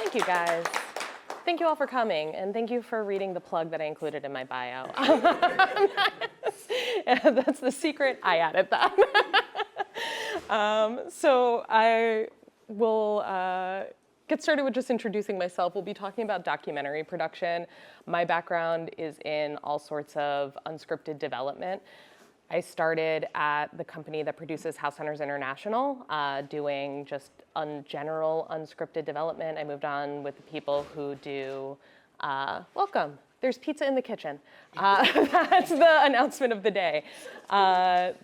Thank you, guys. Thank you all for coming, and thank you for reading the plug that I included in my bio. That's the secret. I added that. So I will get started with just introducing myself. We'll be talking about documentary production. My background is in all sorts of unscripted development. I started at the company that produces House Hunters International, doing just general unscripted development. I moved on with the people who do, welcome, there's pizza in the kitchen. That's the announcement of the day. I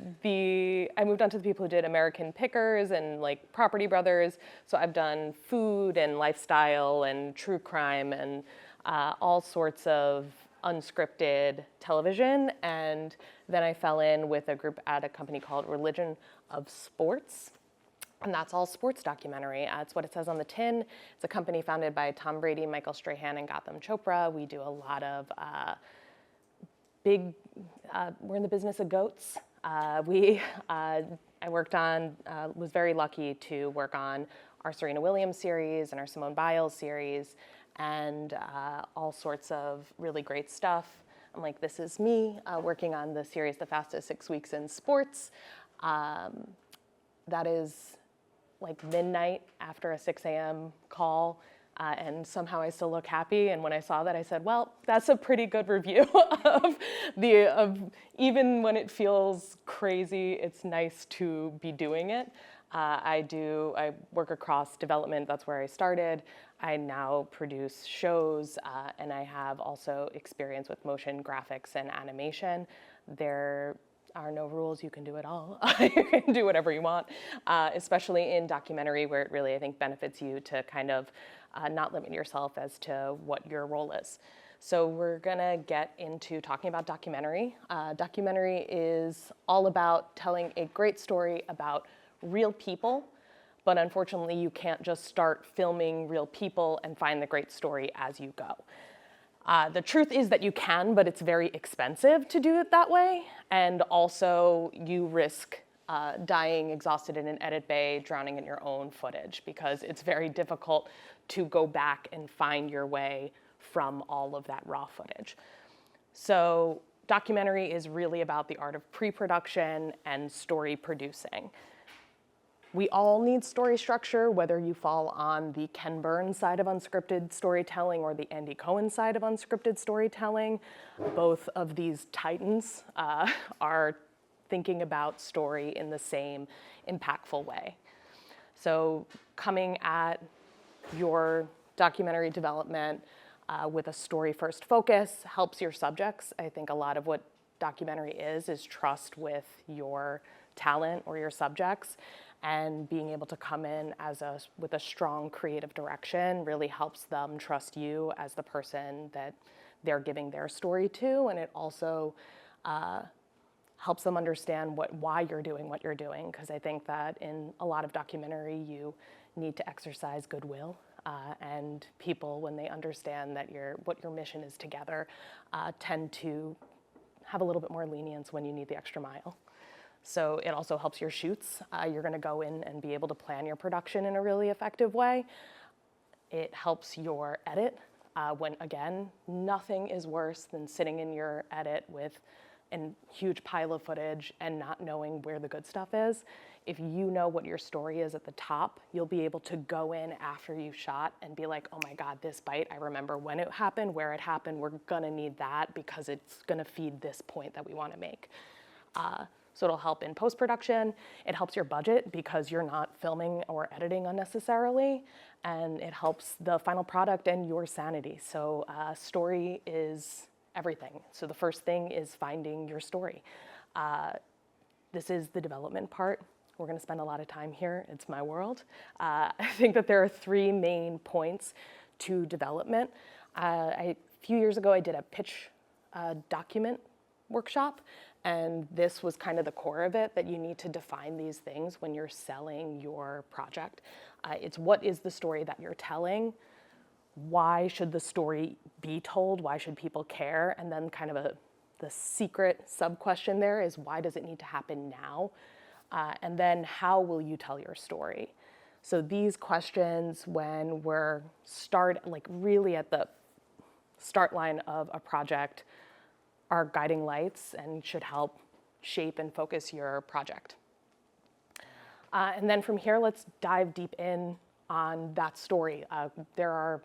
moved on to the people who did American Pickers and like Property Brothers. So I've done food and lifestyle and true crime and all sorts of unscripted television, and then I fell in with a group at a company called Religion of Sports, and that's all sports documentary. It's what it says on the tin. It's a company founded by Tom Brady, Michael Strahan, and Gautam Chopra. We do a lot of we're in the business of goats. I worked on, was very lucky to work on our Serena Williams series and our Simone Biles series, and all sorts of really great stuff. I'm like, this is me working on the series, The Fastest 6 Weeks in Sports. That is like midnight after a 6 a.m. call, and somehow I still look happy. And when I saw that, I said, well, that's a pretty good review of even when it feels crazy, it's nice to be doing it. I work across development, that's where I started. I now produce shows, and I have also experience with motion graphics and animation. There are no rules, you can do it all. You can do whatever you want, especially in documentary where it really, I think, benefits you to kind of not limit yourself as to what your role is. So we're gonna get into talking about documentary. Documentary is all about telling a great story about real people, but unfortunately you can't just start filming real people and find the great story as you go. The truth is that you can, but it's very expensive to do it that way, and also you risk dying exhausted in an edit bay, drowning in your own footage, because it's very difficult to go back and find your way from all of that raw footage. So documentary is really about the art of pre-production and story producing. We all need story structure, whether you fall on the Ken Burns side of unscripted storytelling or the Andy Cohen side of unscripted storytelling. Both of these titans are thinking about story in the same impactful way. So coming at your documentary development with a story-first focus helps your subjects. I think a lot of what documentary is trust with your talent or your subjects. And being able to come in with a strong creative direction really helps them trust you as the person that they're giving their story to, and it also helps them understand why you're doing what you're doing, because I think that in a lot of documentary you need to exercise goodwill, and people, when they understand that what your mission is together, tend to have a little bit more lenience when you need the extra mile. So it also helps your shoots. You're gonna go in and be able to plan your production in a really effective way. It helps your edit. When, again, nothing is worse than sitting in your edit with a huge pile of footage and not knowing where the good stuff is. If you know what your story is at the top, you'll be able to go in after you shot and be like, oh my God, this bite, I remember when it happened, where it happened, we're gonna need that because it's gonna feed this point that we wanna make. So it'll help in post-production. It helps your budget because you're not filming or editing unnecessarily, and it helps the final product and your sanity. So story is everything. So the first thing is finding your story. This is the development part. We're gonna spend a lot of time here. It's my world. I think that there are 3 main points to development. A few years ago, I did a pitch document workshop, and this was kind of the core of it, that you need to define these things when you're selling your project. It's what is the story that you're telling? Why should the story be told? Why should people care? And then kind of the secret sub-question there is, why does it need to happen now? And then how will you tell your story? So these questions, when we're really at the start line of a project, are guiding lights and should help shape and focus your project. And then from here, let's dive deep in on that story. There are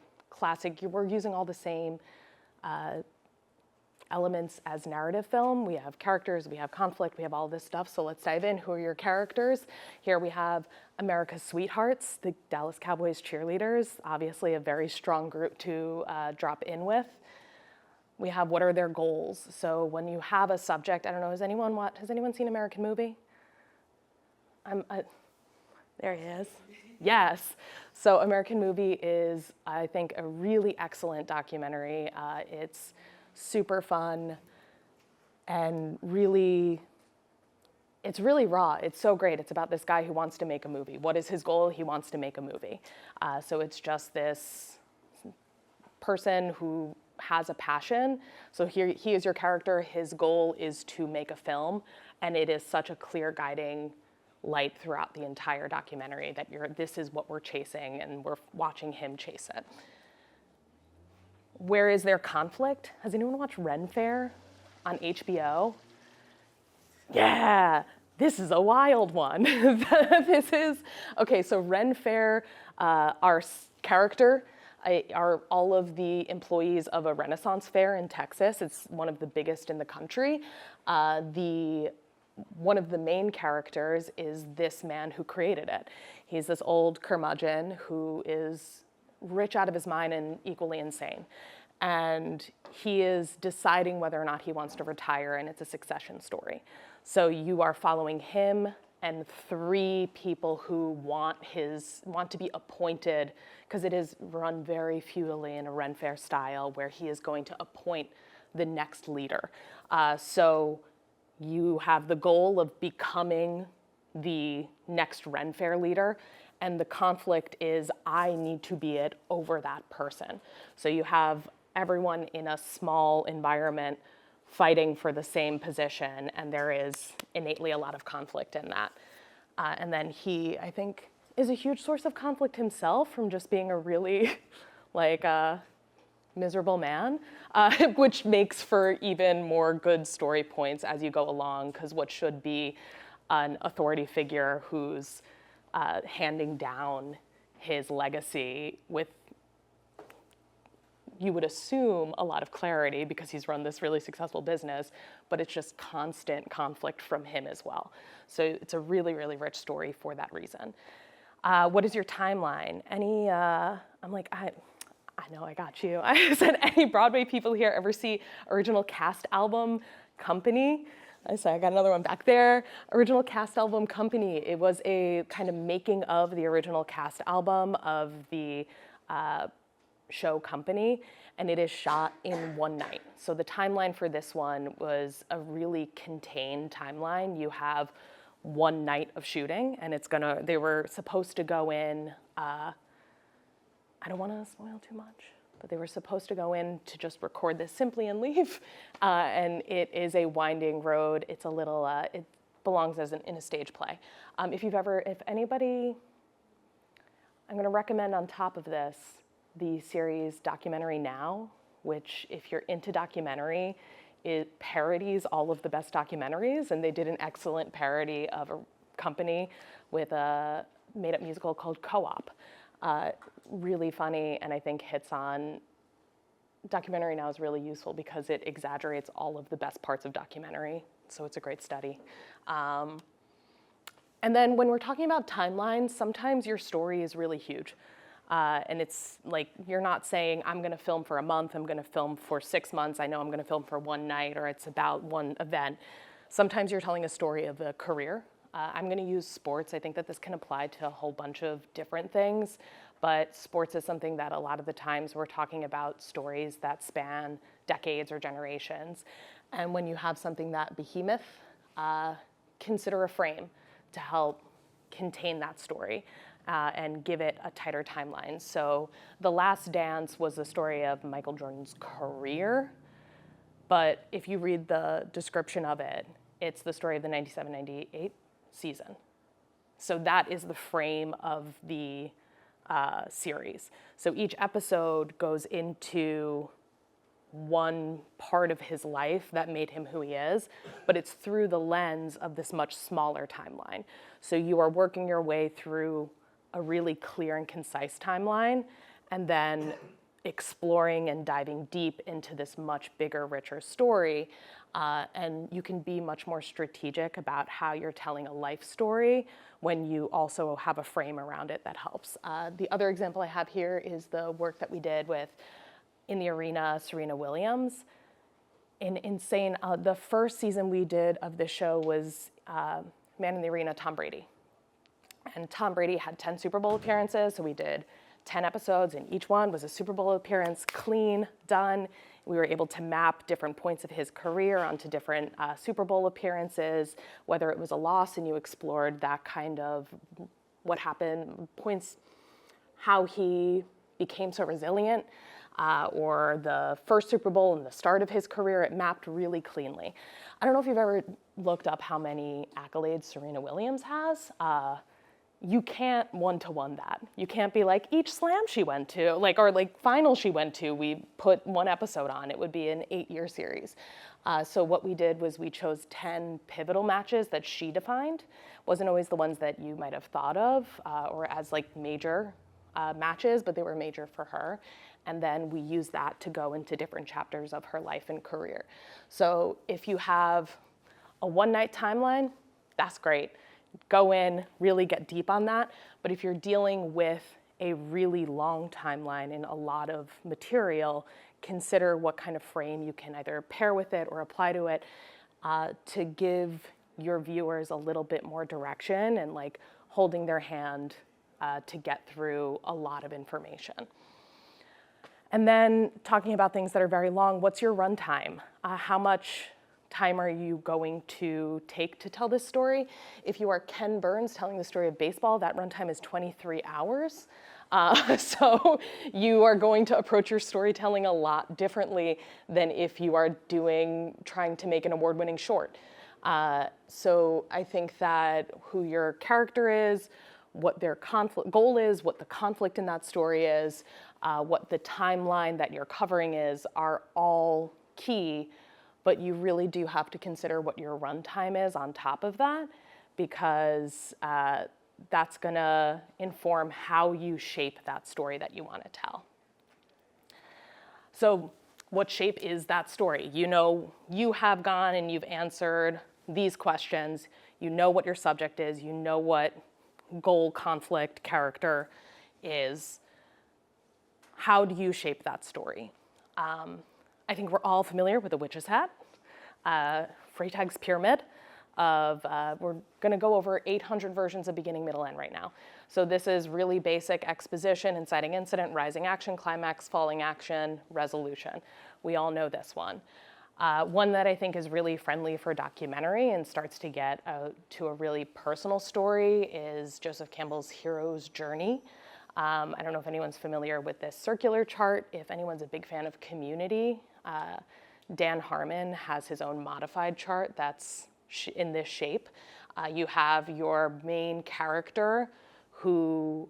we're using all the same elements as narrative film. We have characters, we have conflict, we have all this stuff. So let's dive in. Who are your characters? Here we have America's Sweethearts, the Dallas Cowboys cheerleaders, obviously a very strong group to drop in with. We have what are their goals? So when you have a subject, I don't know, has anyone seen American Movie? There he is. Yes. So American Movie is, I think, a really excellent documentary. It's super fun and it's really raw. It's so great. It's about this guy who wants to make a movie. What is his goal? He wants to make a movie. So it's just this person who has a passion. So here he is your character. His goal is to make a film, and it is such a clear guiding light throughout the entire documentary that this is what we're chasing, and we're watching him chase it. Where is their conflict? Has anyone watched Ren Fair on HBO? Yeah, this is a wild one. Okay, so Ren Fair, our character, are all of the employees of a Renaissance fair in Texas. It's one of the biggest in the country. One of the main characters is this man who created it. He's this old curmudgeon who is rich out of his mind and equally insane. And he is deciding whether or not he wants to retire, and it's a succession story. So you are following him and 3 people who want to be appointed, because it is run very feudally in a Ren Fair style, where he is going to appoint the next leader. So you have the goal of becoming the next Ren Fair leader, and the conflict is, I need to be it over that person. So you have everyone in a small environment fighting for the same position, and there is innately a lot of conflict in that. And then he, I think, is a huge source of conflict himself from just being a really miserable man, which makes for even more good story points as you go along, because what should be an authority figure who's handing down his legacy with, you would assume, a lot of clarity because he's run this really successful business, but it's just constant conflict from him as well. So it's a really, really rich story for that reason. What is your timeline? I know I got you. I said, any Broadway people here ever see Original Cast Album Company? I got another one back there. Original Cast Album Company. It was a kind of making of the original cast album of the show Company, and it is shot in one night. So the timeline for this one was a really contained timeline. You have one night of shooting, and they were supposed to go in, I don't want to spoil too much, but they were supposed to go in to just record this simply and leave. And it is a winding road. It's a little, it belongs in a stage play. If anybody, I'm going to recommend on top of this the series Documentary Now, which, if you're into documentary, it parodies all of the best documentaries, and they did an excellent parody of a company with a made-up musical called Co-op. Really funny, and I think hits on, Documentary Now is really useful because it exaggerates all of the best parts of documentary, so it's a great study. And then when we're talking about timelines, sometimes your story is really huge. And it's like, you're not saying, I'm gonna film for a month, I'm gonna film for 6 months, I know I'm gonna film for one night, or it's about one event. Sometimes you're telling a story of a career. I'm gonna use sports. I think that this can apply to a whole bunch of different things, but sports is something that a lot of the times we're talking about stories that span decades or generations. And when you have something that behemoth, consider a frame to help contain that story. And give it a tighter timeline. So The Last Dance was the story of Michael Jordan's career, but if you read the description of it, it's the story of the 97-98 season. So that is the frame of the series. So each episode goes into one part of his life that made him who he is, but it's through the lens of this much smaller timeline. So you are working your way through a really clear and concise timeline, and then exploring and diving deep into this much bigger, richer story. And you can be much more strategic about how you're telling a life story when you also have a frame around it that helps. The other example I have here is the work that we did with In the Arena, Serena Williams. The first season we did of this show was Man in the Arena, Tom Brady. And Tom Brady had 10 Super Bowl appearances, so we did 10 episodes, and each one was a Super Bowl appearance, clean, done. We were able to map different points of his career onto different Super Bowl appearances, whether it was a loss, and you explored that kind of what happened, points, how he became so resilient, or the first Super Bowl and the start of his career. It mapped really cleanly. I don't know if you've ever looked up how many accolades Serena Williams has. You can't one-to-one that. You can't be like, each slam she went to, or final she went to, we put one episode on. It would be an 8-year series. So what we did was we chose 10 pivotal matches that she defined. Wasn't always the ones that you might have thought of or as major matches, but they were major for her. And then we used that to go into different chapters of her life and career. So if you have a one-night timeline, that's great. Go in, really get deep on that. But if you're dealing with a really long timeline and a lot of material, consider what kind of frame you can either pair with it or apply to it to give your viewers a little bit more direction and holding their hand to get through a lot of information. And then talking about things that are very long, what's your runtime? How much time are you going to take to tell this story? If you are Ken Burns telling the story of baseball, that runtime is 23 hours. So you are going to approach your storytelling a lot differently than if you are trying to make an award-winning short. So I think that who your character is, what their goal is, what the conflict in that story is, what the timeline that you're covering is, are all key. But you really do have to consider what your runtime is on top of that, because that's gonna inform how you shape that story that you want to tell. So what shape is that story? You have gone and you've answered these questions. You know what your subject is. You know what goal, conflict, character is. How do you shape that story? I think we're all familiar with the witch's hat, Freytag's pyramid we're gonna go over 800 versions of beginning, middle, end right now. So this is really basic exposition, inciting incident, rising action, climax, falling action, resolution. We all know this one. One that I think is really friendly for documentary and starts to get to a really personal story is Joseph Campbell's Hero's Journey. I don't know if anyone's familiar with this circular chart. If anyone's a big fan of Community, Dan Harmon has his own modified chart that's in this shape. You have your main character who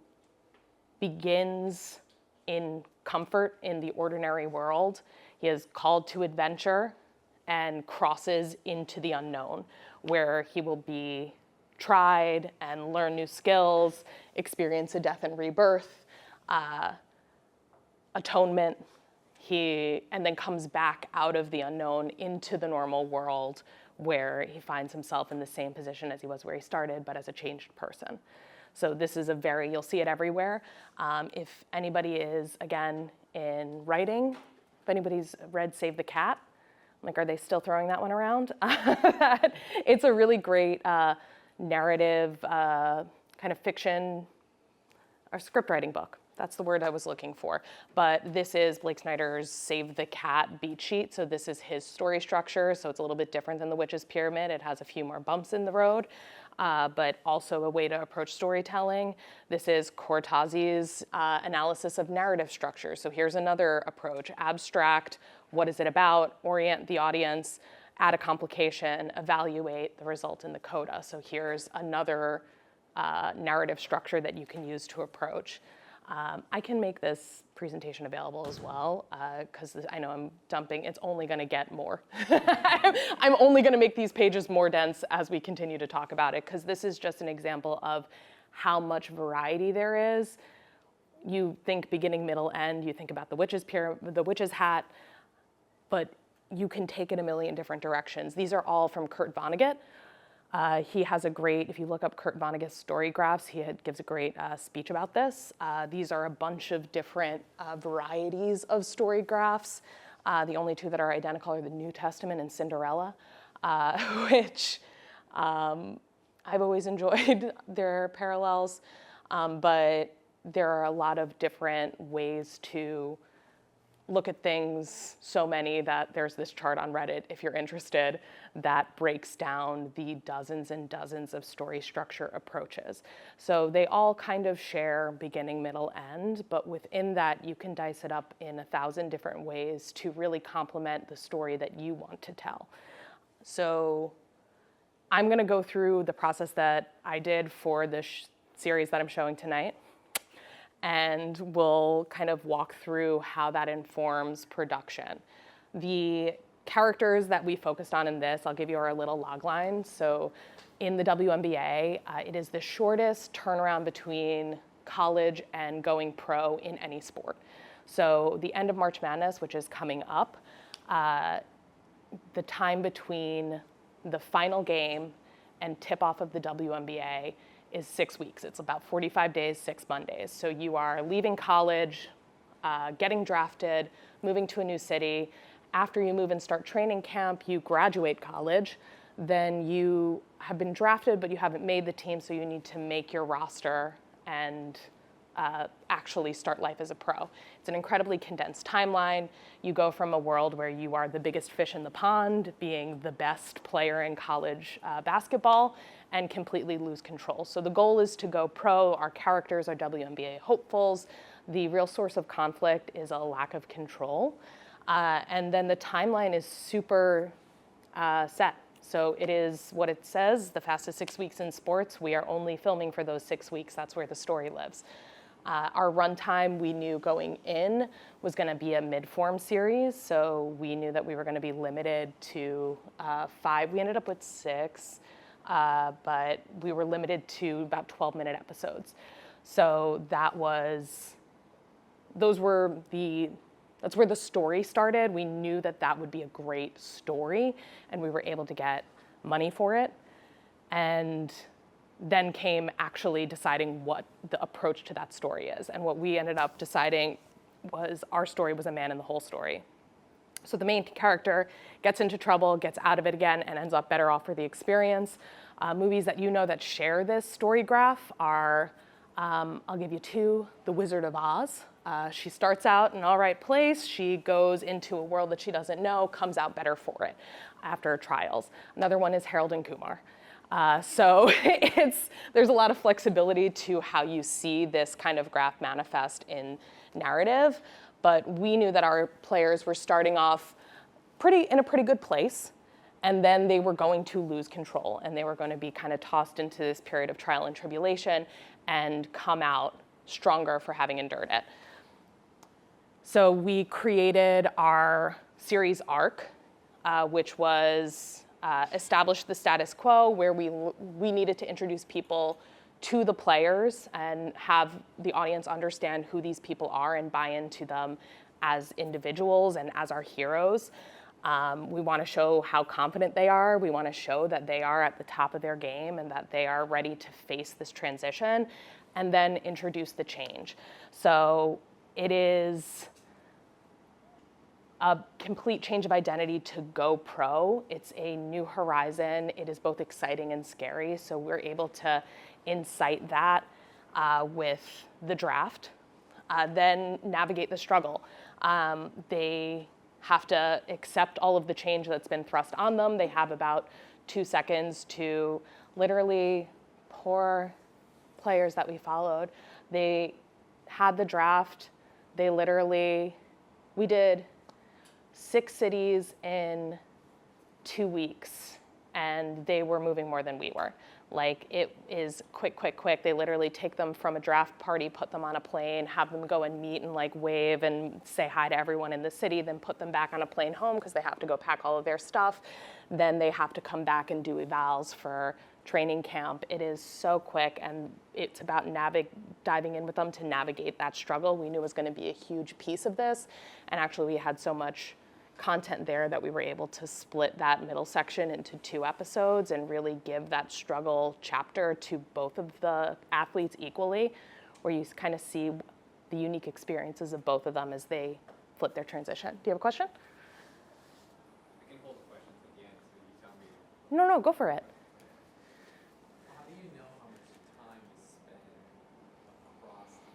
begins in comfort in the ordinary world. He is called to adventure and crosses into the unknown, where he will be tried and learn new skills, experience a death and rebirth, atonement, and then comes back out of the unknown into the normal world, where he finds himself in the same position as he was where he started, but as a changed person. So this is you'll see it everywhere. If anybody is, again, in writing, if anybody's read Save the Cat, are they still throwing that one around? It's a really great narrative, kind of fiction, or script writing book. That's the word I was looking for. But this is Blake Snyder's Save the Cat beat sheet. So this is his story structure. So it's a little bit different than the Witch's Pyramid. It has a few more bumps in the road, but also a way to approach storytelling. This is Cortazzi's analysis of narrative structure. So here's another approach: abstract, what is it about, orient the audience, add a complication, evaluate the result in the coda. So here's another narrative structure that you can use to approach. I can make this presentation available as well, because I know I'm dumping, it's only gonna get more. I'm only gonna make these pages more dense as we continue to talk about it, because this is just an example of how much variety there is. You think beginning, middle, end, you think about the witch's hat, but you can take it a million different directions. These are all from Kurt Vonnegut. He has a great, if you look up Kurt Vonnegut's story graphs, gives a great speech about this. These are a bunch of different varieties of story graphs. The only two that are identical are the New Testament and Cinderella, which I've always enjoyed their parallels, but there are a lot of different ways to look at things, so many that there's this chart on Reddit, if you're interested, that breaks down the dozens and dozens of story structure approaches. So they all kind of share beginning, middle, end, but within that you can dice it up in 1,000 different ways to really complement the story that you want to tell. So I'm gonna go through the process that I did for this series that I'm showing tonight, and we'll kind of walk through how that informs production. The characters that we focused on in this, I'll give you our little log line. So in the WNBA, it is the shortest turnaround between college and going pro in any sport. So the end of March Madness, which is coming up, the time between the final game and tip-off of the WNBA is 6 weeks. It's about 45 days, 6 Mondays. So you are leaving college, getting drafted, moving to a new city. After you move and start training camp, you graduate college. Then you have been drafted, but you haven't made the team, so you need to make your roster and actually start life as a pro. It's an incredibly condensed timeline. You go from a world where you are the biggest fish in the pond, being the best player in college basketball, and completely lose control. So the goal is to go pro. Our characters are WNBA hopefuls. The real source of conflict is a lack of control. And then the timeline is super set. So it is what it says, the fastest 6 weeks in sports. We are only filming for those 6 weeks. That's where the story lives. Our runtime, we knew going in, was gonna be a mid-form series. So we knew that we were gonna be limited to 5. We ended up with 6. But we were limited to about 12-minute episodes. So that's where the story started. We knew that that would be a great story, and we were able to get money for it. And then came actually deciding what the approach to that story is. And what we ended up deciding was our story was a man in the hole story. So the main character gets into trouble, gets out of it again, and ends up better off for the experience. Movies that you know that share this story graph are, I'll give you 2, The Wizard of Oz. She starts out in an all right place. She goes into a world that she doesn't know, comes out better for it after trials. Another one is Harold and Kumar. So there's a lot of flexibility to how you see this kind of graph manifest in narrative. But we knew that our players were starting off in a pretty good place, and then they were going to lose control, and they were going to be kind of tossed into this period of trial and tribulation and come out stronger for having endured it. So we created our series arc, which was establish the status quo, where we needed to introduce people to the players and have the audience understand who these people are and buy into them as individuals and as our heroes. We want to show how confident they are. We want to show that they are at the top of their game and that they are ready to face this transition, and then introduce the change. So it is a complete change of identity to go pro. It's a new horizon. It is both exciting and scary. So we're able to incite that with the draft, then navigate the struggle. They have to accept all of the change that's been thrust on them. They have about 2 seconds to literally, poor players that we followed, they had the draft. We did 6 cities in 2 weeks, and they were moving more than we were. Like, it is quick, quick, quick. They literally take them from a draft party, put them on a plane, have them go and meet and like wave and say hi to everyone in the city, then put them back on a plane home because they have to go pack all of their stuff. Then they have to come back and do evals for training camp. It is so quick, and it's about diving in with them to navigate that struggle. We knew it was going to be a huge piece of this, and actually we had so much content there that we were able to split that middle section into 2 episodes and really give that struggle chapter to both of the athletes equally, where you kind of see the unique experiences of both of them as they flip their transition. Do you have a question? I can hold the questions at the end, so you tell me. No, go for it. How do you know how much time is spent across the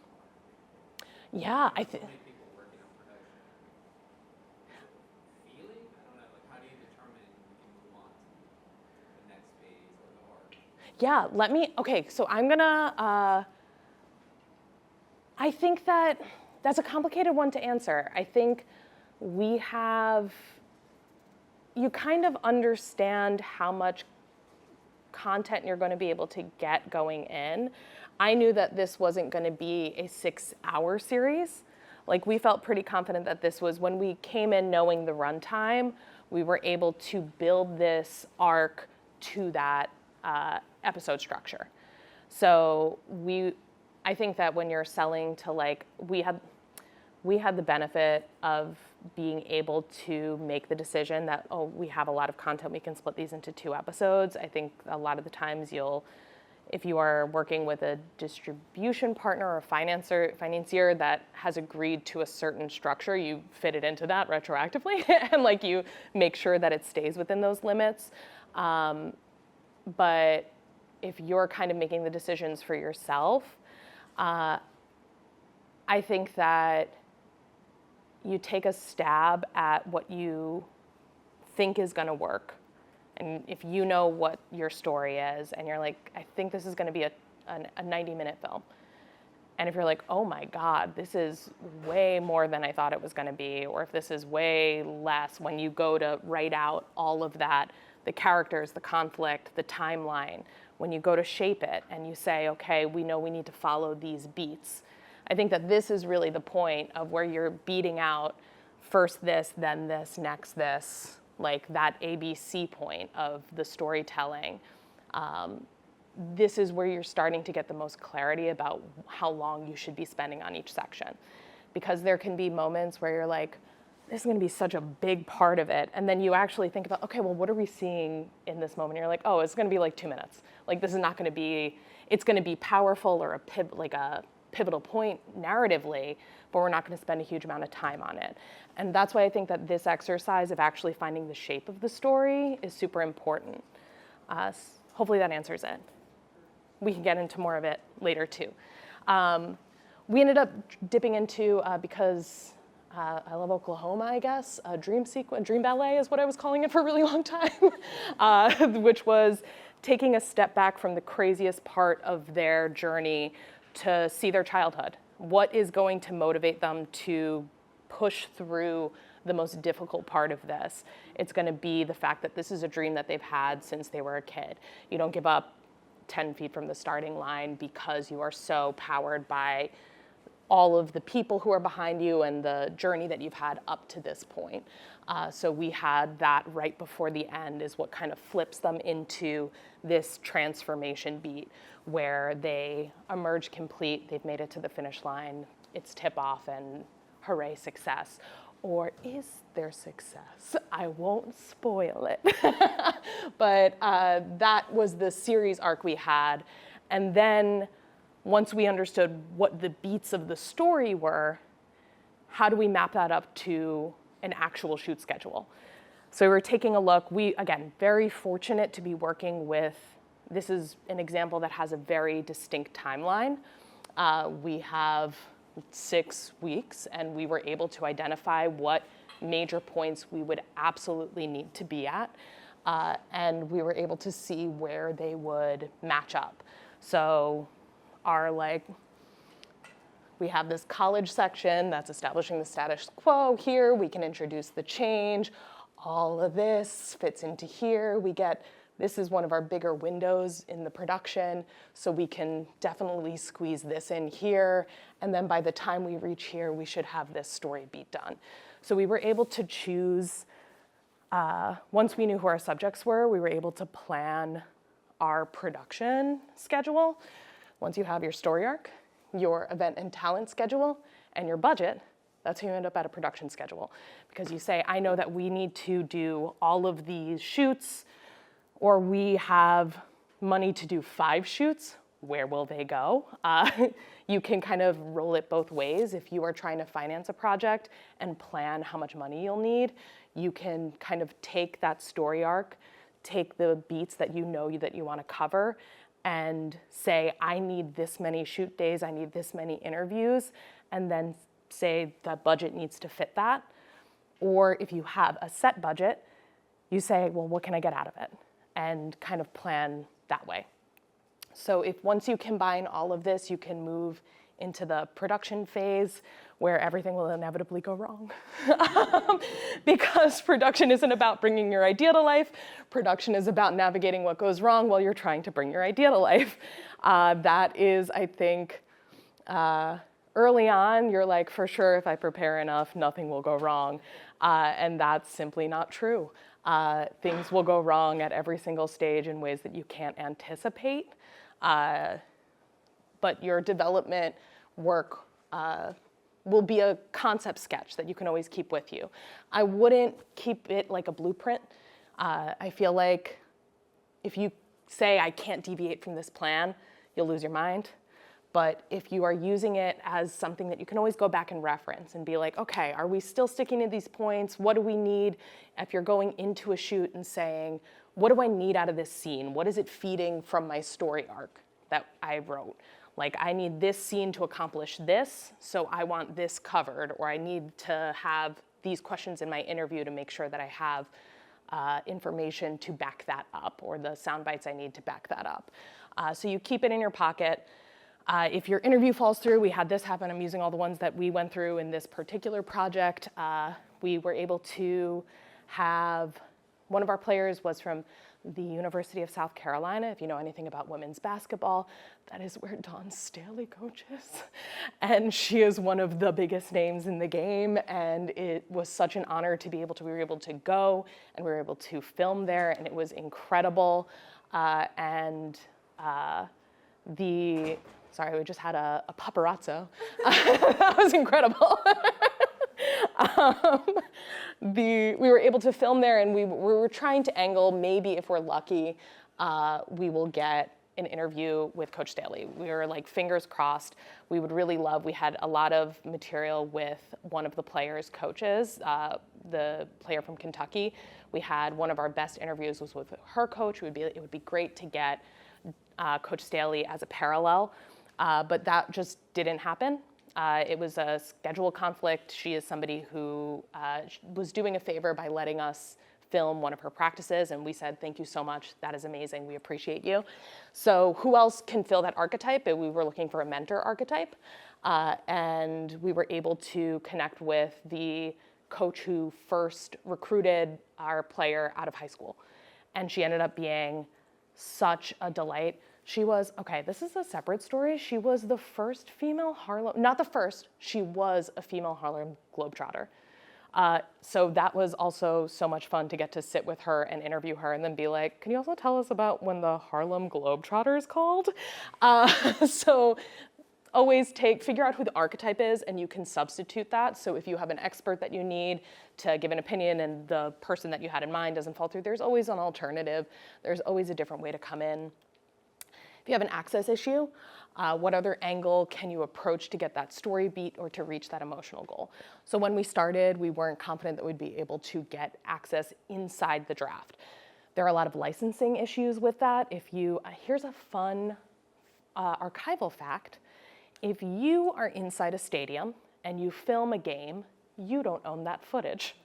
line? Yeah, I So think. many people working on production. Feeling? I don't know. Like, how do you determine you can move on to the next phase or the arc? Yeah, okay, so I'm gonna, I think that's a complicated one to answer. I think you kind of understand how much content you're gonna be able to get going in. I knew that this wasn't gonna be a 6-hour series. Like, we felt pretty confident that this was, when we came in knowing the runtime, we were able to build this arc to that episode structure. So I think that when you're selling to, like, we had the benefit of being able to make the decision that, oh, we have a lot of content, we can split these into 2 episodes. I think a lot of the times if you are working with a distribution partner or financier that has agreed to a certain structure, you fit it into that retroactively and like you make sure that it stays within those limits. But if you're kind of making the decisions for yourself, I think that you take a stab at what you think is going to work. And if you know what your story is and you're like, I think this is going to be a 90-minute film. And if you're like, oh my God, this is way more than I thought it was going to be, or if this is way less, when you go to write out all of that, the characters, the conflict, the timeline, when you go to shape it and you say, okay, we know we need to follow these beats. I think that this is really the point of where you're beating out first this, then this, next this, like that ABC point of the storytelling. This is where you're starting to get the most clarity about how long you should be spending on each section. Because there can be moments where you're like, this is gonna be such a big part of it. And then you actually think about, okay, well, what are we seeing in this moment? You're like, oh, it's gonna be like 2 minutes. Like, this is not gonna be, it's gonna be powerful or a pivotal point narratively, but we're not gonna spend a huge amount of time on it. And that's why I think that this exercise of actually finding the shape of the story is super important. Hopefully that answers it. We can get into more of it later too. We ended up dipping into, because I love Oklahoma, I guess, Dream Ballet is what I was calling it for a really long time, which was taking a step back from the craziest part of their journey to see their childhood. What is going to motivate them to push through the most difficult part of this? It's going to be the fact that this is a dream that they've had since they were a kid. You don't give up 10 feet from the starting line because you are so powered by all of the people who are behind you and the journey that you've had up to this point. So we had that right before the end is what kind of flips them into this transformation beat where they emerge complete, they've made it to the finish line, it's tip off and hooray, success. Or is there success? I won't spoil it. But that was the series arc we had. And then once we understood what the beats of the story were, how do we map that up to an actual shoot schedule? So we were taking a look. We, again, very fortunate to be working with, this is an example that has a very distinct timeline. We have 6 weeks, and we were able to identify what major points we would absolutely need to be at. And we were able to see where they would match up. So we have this college section that's establishing the status quo here. We can introduce the change. All of this fits into here. We get this is one of our bigger windows in the production, so we can definitely squeeze this in here, and then by the time we reach here, we should have this story beat done. So we were able to choose, once we knew who our subjects were, we were able to plan our production schedule. Once you have your story arc, your event and talent schedule, and your budget, that's how you end up at a production schedule. Because you say, I know that we need to do all of these shoots, or we have money to do 5 shoots, where will they go? You can kind of roll it both ways. If you are trying to finance a project and plan how much money you'll need, you can kind of take that story arc, take the beats that you know that you want to cover, and say, I need this many shoot days, I need this many interviews, and then say the budget needs to fit that. Or if you have a set budget, you say, well, what can I get out of it? And kind of plan that way. So if once you combine all of this, you can move into the production phase where everything will inevitably go wrong. Because production isn't about bringing your idea to life. Production is about navigating what goes wrong while you're trying to bring your idea to life. That is, I think, early on, you're like, for sure, if I prepare enough, nothing will go wrong. And that's simply not true. Things will go wrong at every single stage in ways that you can't anticipate. But your development work will be a concept sketch that you can always keep with you. I wouldn't keep it like a blueprint. I feel like if you say, I can't deviate from this plan, you'll lose your mind. But if you are using it as something that you can always go back and reference and be like, okay, are we still sticking to these points? What do we need? If you're going into a shoot and saying, what do I need out of this scene? What is it feeding from my story arc that I wrote? Like, I need this scene to accomplish this, so I want this covered, or I need to have these questions in my interview to make sure that I have information to back that up, or the sound bites I need to back that up. So you keep it in your pocket. If your interview falls through, we had this happen. I'm using all the ones that we went through in this particular project. We were able to have, one of our players was from the University of South Carolina. If you know anything about women's basketball, that is where Dawn Staley coaches. And she is one of the biggest names in the game. And it was such an honor to be able to, we were able to go and we were able to film there, and it was incredible. Sorry, we just had a paparazzo. That was incredible. We were able to film there, and we were trying to angle, maybe if we're lucky, we will get an interview with Coach Staley. We were like, fingers crossed. We would really love, we had a lot of material with one of the players' coaches, the player from Kentucky. We had one of our best interviews was with her coach. It would be great to get Coach Staley as a parallel, but that just didn't happen. It was a schedule conflict. She is somebody who was doing a favor by letting us film one of her practices, and we said, thank you so much, that is amazing, we appreciate you. So who else can fill that archetype? We were looking for a mentor archetype, and we were able to connect with the coach who first recruited our player out of high school. And she ended up being such a delight. She was, okay, this is a separate story. She was the first female Harlem, not the first, she was a female Harlem Globetrotter. So that was also so much fun to get to sit with her and interview her and then be like, can you also tell us about when the Harlem Globetrotters called? So always figure out who the archetype is, and you can substitute that. So if you have an expert that you need to give an opinion and the person that you had in mind doesn't fall through, there's always an alternative. There's always a different way to come in. If you have an access issue, what other angle can you approach to get that story beat or to reach that emotional goal? So when we started, we weren't confident that we'd be able to get access inside the draft. There are a lot of licensing issues with that. Here's a fun archival fact. If you are inside a stadium and you film a game, you don't own that footage,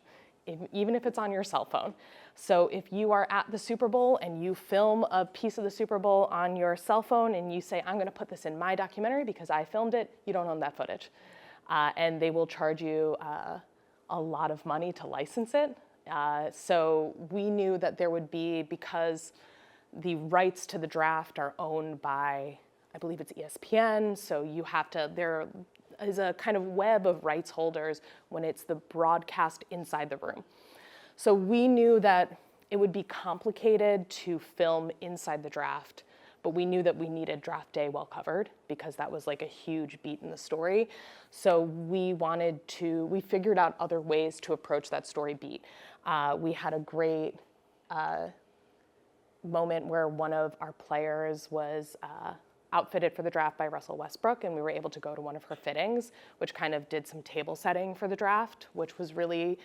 even if it's on your cell phone. So if you are at the Super Bowl and you film a piece of the Super Bowl on your cell phone and you say, I'm gonna put this in my documentary because I filmed it, you don't own that footage. And they will charge you a lot of money to license it. So we knew that there would be, because the rights to the draft are owned by, I believe it's ESPN, so you have to, there is a kind of web of rights holders when it's the broadcast inside the room. So we knew that it would be complicated to film inside the draft, but we knew that we needed draft day well covered because that was like a huge beat in the story. So we figured out other ways to approach that story beat. We had a great moment where one of our players was outfitted for the draft by Russell Westbrook, and we were able to go to one of her fittings, which kind of did some table setting for the draft, which was really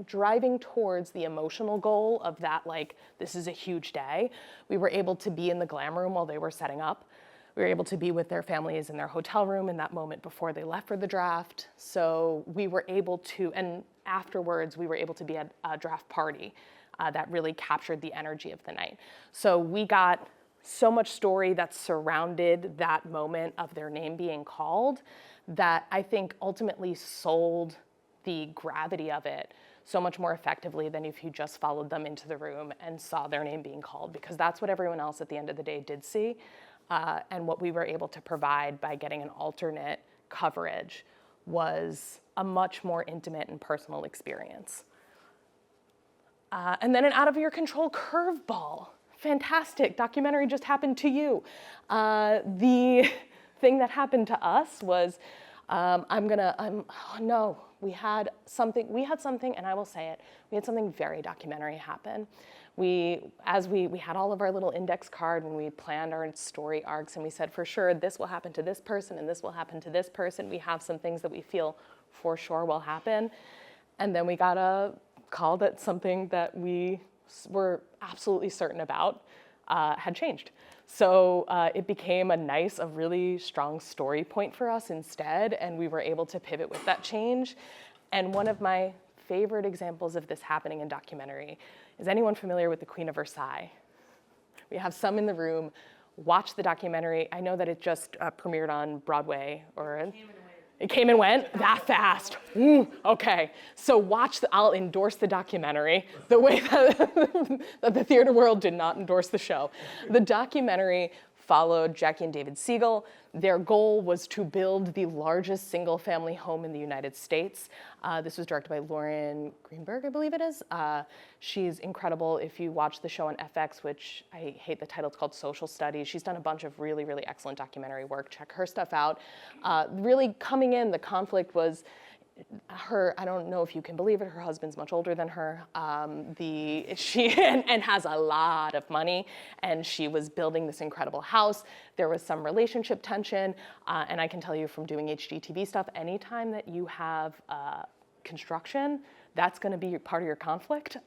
driving towards the emotional goal of that, like, this is a huge day. We were able to be in the glam room while they were setting up. We were able to be with their families in their hotel room in that moment before they left for the draft. So we were able to, and afterwards, we were able to be at a draft party that really captured the energy of the night. So we got so much story that surrounded that moment of their name being called that I think ultimately sold the gravity of it so much more effectively than if you just followed them into the room and saw their name being called, because that's what everyone else at the end of the day did see. And what we were able to provide by getting an alternate coverage was a much more intimate and personal experience. And then an out of your control curveball. Fantastic, documentary just happened to you. The thing that happened to us was, we had something, and I will say it, we had something very documentary happen. We had all of our little index card when we planned our story arcs, and we said, for sure, this will happen to this person, and this will happen to this person. We have some things that we feel for sure will happen. And then we got a call that something that we were absolutely certain about had changed. So it became a really strong story point for us instead, and we were able to pivot with that change. And one of my favorite examples of this happening in documentary is anyone familiar with the Queen of Versailles? We have some in the room. Watch the documentary. I know that it just premiered on Broadway, or it came and went that fast. Okay, so I'll endorse the documentary the way that the theater world did not endorse the show. The documentary followed Jackie and David Siegel. Their goal was to build the largest single family home in the United States. This was directed by Lauren Greenberg, I believe it is. She's incredible. If you watch the show on FX, which I hate the title, it's called Social Studies. She's done a bunch of really, really excellent documentary work. Check her stuff out. Really coming in, the conflict was I don't know if you can believe it, her husband's much older than her, and has a lot of money, and she was building this incredible house. There was some relationship tension, and I can tell you from doing HGTV stuff, anytime that you have construction, that's going to be part of your conflict.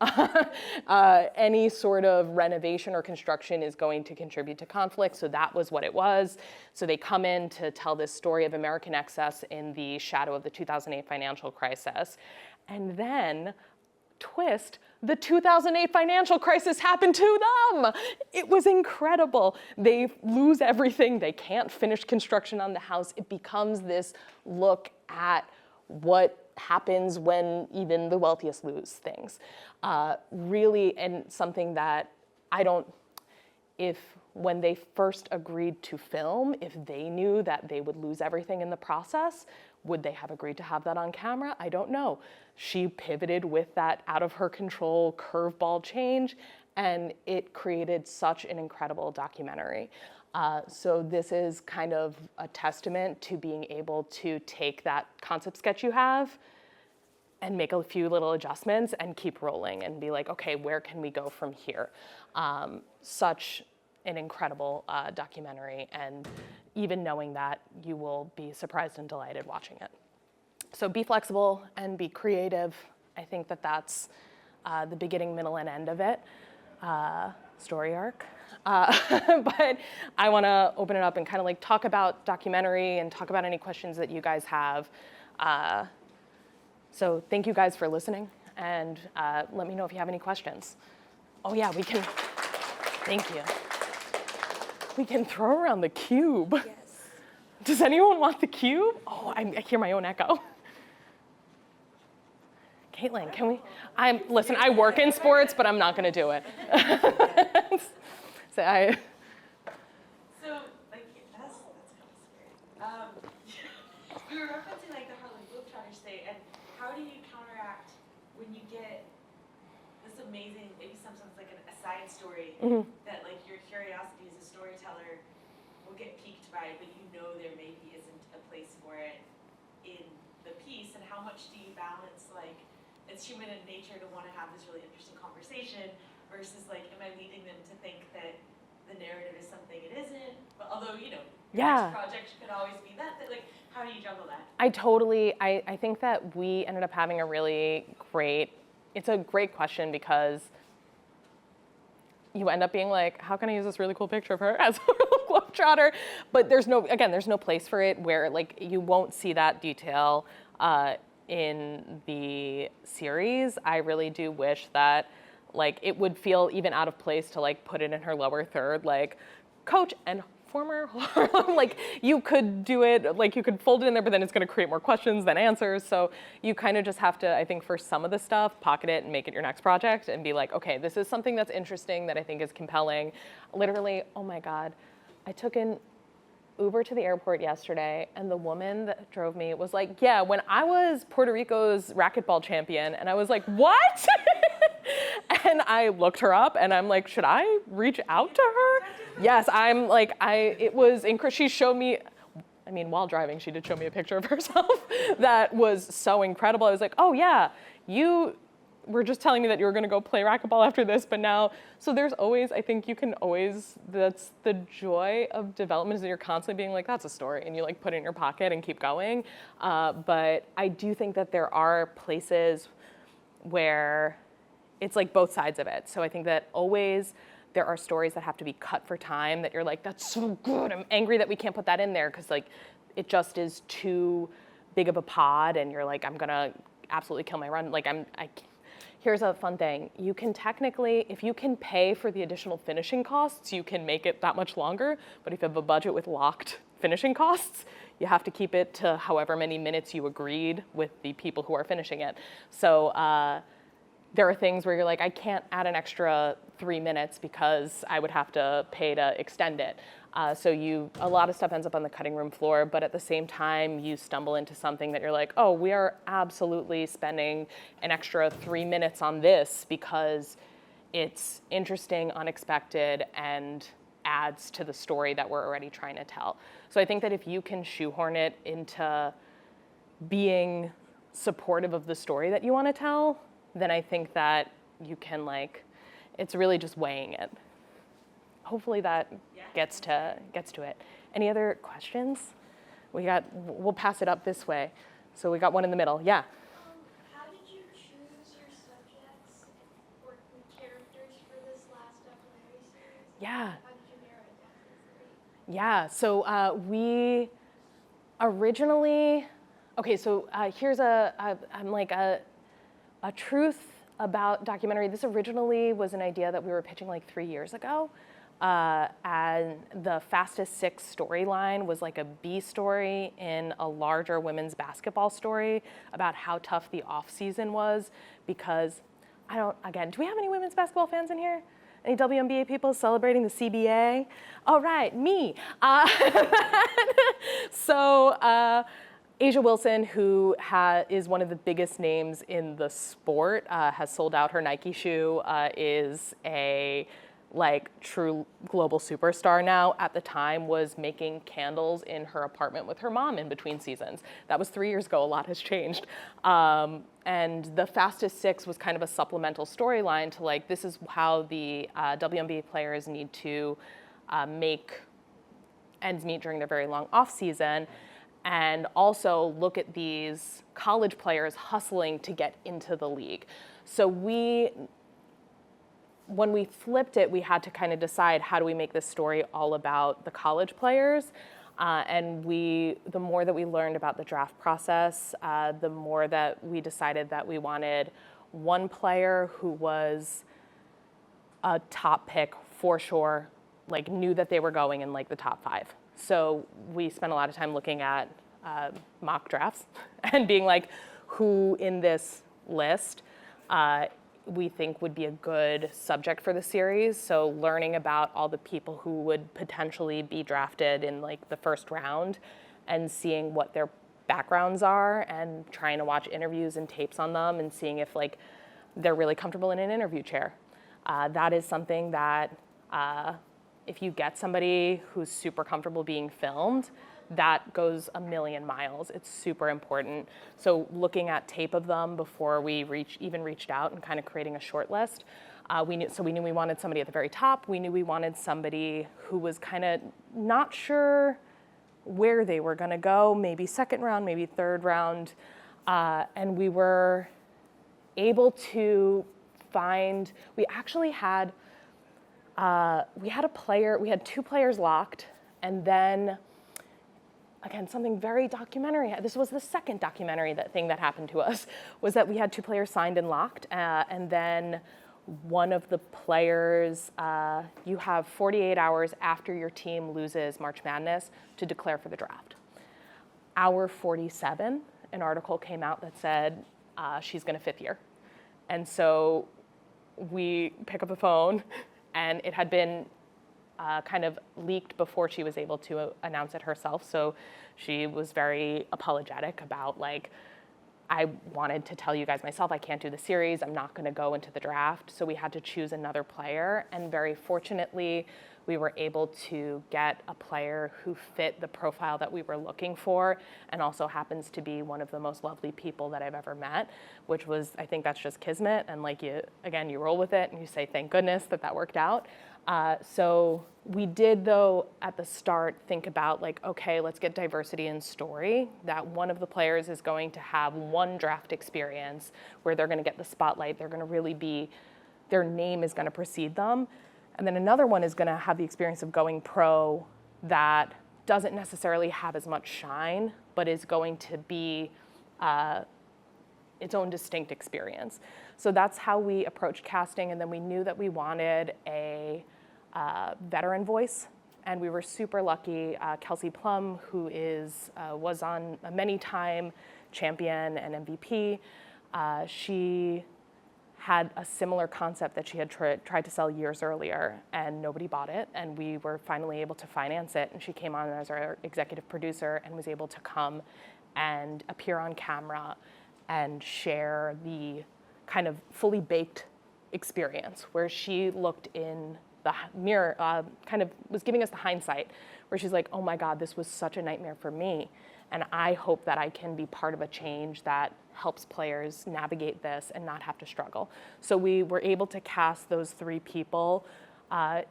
Any sort of renovation or construction is going to contribute to conflict, so that was what it was. So they come in to tell this story of American excess in the shadow of the 2008 financial crisis. And then, twist, the 2008 financial crisis happened to them. It was incredible. They lose everything. They can't finish construction on the house. It becomes this look at what happens when even the wealthiest lose things. Really, and something that when they first agreed to film, if they knew that they would lose everything in the process, would they have agreed to have that on camera? I don't know. She pivoted with that out of her control curveball change, and it created such an incredible documentary. So this is kind of a testament to being able to take that concept sketch you have and make a few little adjustments and keep rolling and be like, okay, where can we go from here? Such an incredible documentary, and even knowing that, you will be surprised and delighted watching it. So be flexible and be creative. I think that that's the beginning, middle, and end of it. Story arc. But I want to open it up and kind of like talk about documentary and talk about any questions that you guys have. So thank you guys for listening, and let me know if you have any questions. Oh yeah, thank you. We can throw around the cube. Yes. Does anyone want the cube? Oh, I hear my own echo. Caitlin, can we? Listen, I work in sports, but I'm not going to do it. So like that's kind of scary. You were referencing like the Harlem Globetrotters state, and how do you counteract when you get this amazing, maybe sometimes like a side story that like your curiosity as a storyteller will get piqued by, but you know there maybe isn't a place for it in the piece, and how much do you balance like it's human in nature to want to have this really interesting conversation versus like, am I leading them to think that the narrative is something it isn't? But although, your next project could always be that, like, how do you juggle that? I think that we ended up having it's a great question because you end up being like, how can I use this really cool picture of her as a Globetrotter? But there's no place for it where like you won't see that detail in the series. I really do wish that like it would feel even out of place to like put it in her lower third, like coach and former Harlem. Like you could do it, like you could fold it in there, but then it's going to create more questions than answers. So you kind of just have to, I think for some of the stuff, pocket it and make it your next project and be like, okay, this is something that's interesting that I think is compelling. Literally, oh my God, I took an Uber to the airport yesterday, and the woman that drove me was like, yeah, when I was Puerto Rico's racquetball champion, and I was like, what? And I looked her up, and I'm like, should I reach out to her? Yes, I'm like, it was incredible. She showed me, I mean, while driving, she did show me a picture of herself that was so incredible. I was like, oh yeah, you were just telling me that you were gonna go play racquetball after this, but now, so there's always, I think you can always, that's the joy of development is that you're constantly being like, that's a story, and you like put it in your pocket and keep going. But I do think that there are places where it's like both sides of it. So I think that always there are stories that have to be cut for time that you're like, that's so good, I'm angry that we can't put that in there, because like it just is too big of a pod, and you're like, I'm gonna absolutely kill my run. Like here's a fun thing. You can technically, if you can pay for the additional finishing costs, you can make it that much longer. But if you have a budget with locked finishing costs, you have to keep it to however many minutes you agreed with the people who are finishing it. So there are things where you're like, I can't add an extra 3 minutes because I would have to pay to extend it. So a lot of stuff ends up on the cutting room floor, but at the same time, you stumble into something that you're like, oh, we are absolutely spending an extra 3 minutes on this because it's interesting, unexpected, and adds to the story that we're already trying to tell. So I think that if you can shoehorn it into being supportive of the story that you want to tell, then I think that you can it's really just weighing it. Hopefully that gets to it. Any other questions? We'll pass it up this way. So we got one in the middle. Yeah. How did you choose your subjects or characters for this last documentary series? Yeah. How did you narrow it down to 3? Yeah. So we originally, here's a truth about documentary. This originally was an idea that we were pitching 3 years ago. And the Fastest Six storyline was like a B story in a larger women's basketball story about how tough the off season was, because do we have any women's basketball fans in here? Any WNBA people celebrating the CBA? All right, me. Asia Wilson, who is one of the biggest names in the sport, has sold out her Nike shoe, is a true global superstar now. At the time was making candles in her apartment with her mom in between seasons. That was 3 years ago. A lot has changed. And the Fastest Six was kind of a supplemental storyline to this is how the WNBA players need to make ends meet during their very long off season, and also look at these college players hustling to get into the league. So when we flipped it, we had to kind of decide, how do we make this story all about the college players? And the more that we learned about the draft process, the more that we decided that we wanted one player who was a top pick for sure, knew that they were going in the top 5. So we spent a lot of time looking at mock drafts and being who in this list, we think would be a good subject for the series. So learning about all the people who would potentially be drafted in like the first round and seeing what their backgrounds are and trying to watch interviews and tapes on them and seeing if like they're really comfortable in an interview chair. That is something that if you get somebody who's super comfortable being filmed, that goes a million miles. It's super important. So looking at tape of them before we reached out and kind of creating a short list, we knew we wanted somebody at the very top. We knew we wanted somebody who was kind of not sure where they were gonna go, maybe second round, maybe third round. And we were able to find, we actually had, we had 2 players locked, and then again, something very documentary. This was the second documentary thing that happened to us, was that we had 2 players signed and locked, and then one of the players, you have 48 hours after your team loses March Madness to declare for the draft. Hour 47, an article came out that said she's gonna 5th year. And so we pick up the phone, and it had been kind of leaked before she was able to announce it herself. So she was very apologetic about like, I wanted to tell you guys myself, I can't do the series, I'm not gonna go into the draft. So we had to choose another player, and very fortunately, we were able to get a player who fit the profile that we were looking for, and also happens to be one of the most lovely people that I've ever met, which was, I think that's just kismet, and like you roll with it, and you say, thank goodness that worked out. So we did, though, at the start, think about like, okay, let's get diversity in story, that one of the players is going to have one draft experience where they're gonna get the spotlight, they're gonna really be, their name is gonna precede them. And then another one is gonna have the experience of going pro that doesn't necessarily have as much shine, but is going to be its own distinct experience. So that's how we approached casting, and then we knew that we wanted a veteran voice, and we were super lucky. Kelsey Plum, who was on a many-time champion and MVP, she had a similar concept that she had tried to sell years earlier, and nobody bought it, and we were finally able to finance it, and she came on as our executive producer and was able to come and appear on camera and share the kind of fully baked experience where she looked in the mirror, kind of was giving us the hindsight, where she's like, oh my God, this was such a nightmare for me. And I hope that I can be part of a change that helps players navigate this and not have to struggle. So we were able to cast those 3 people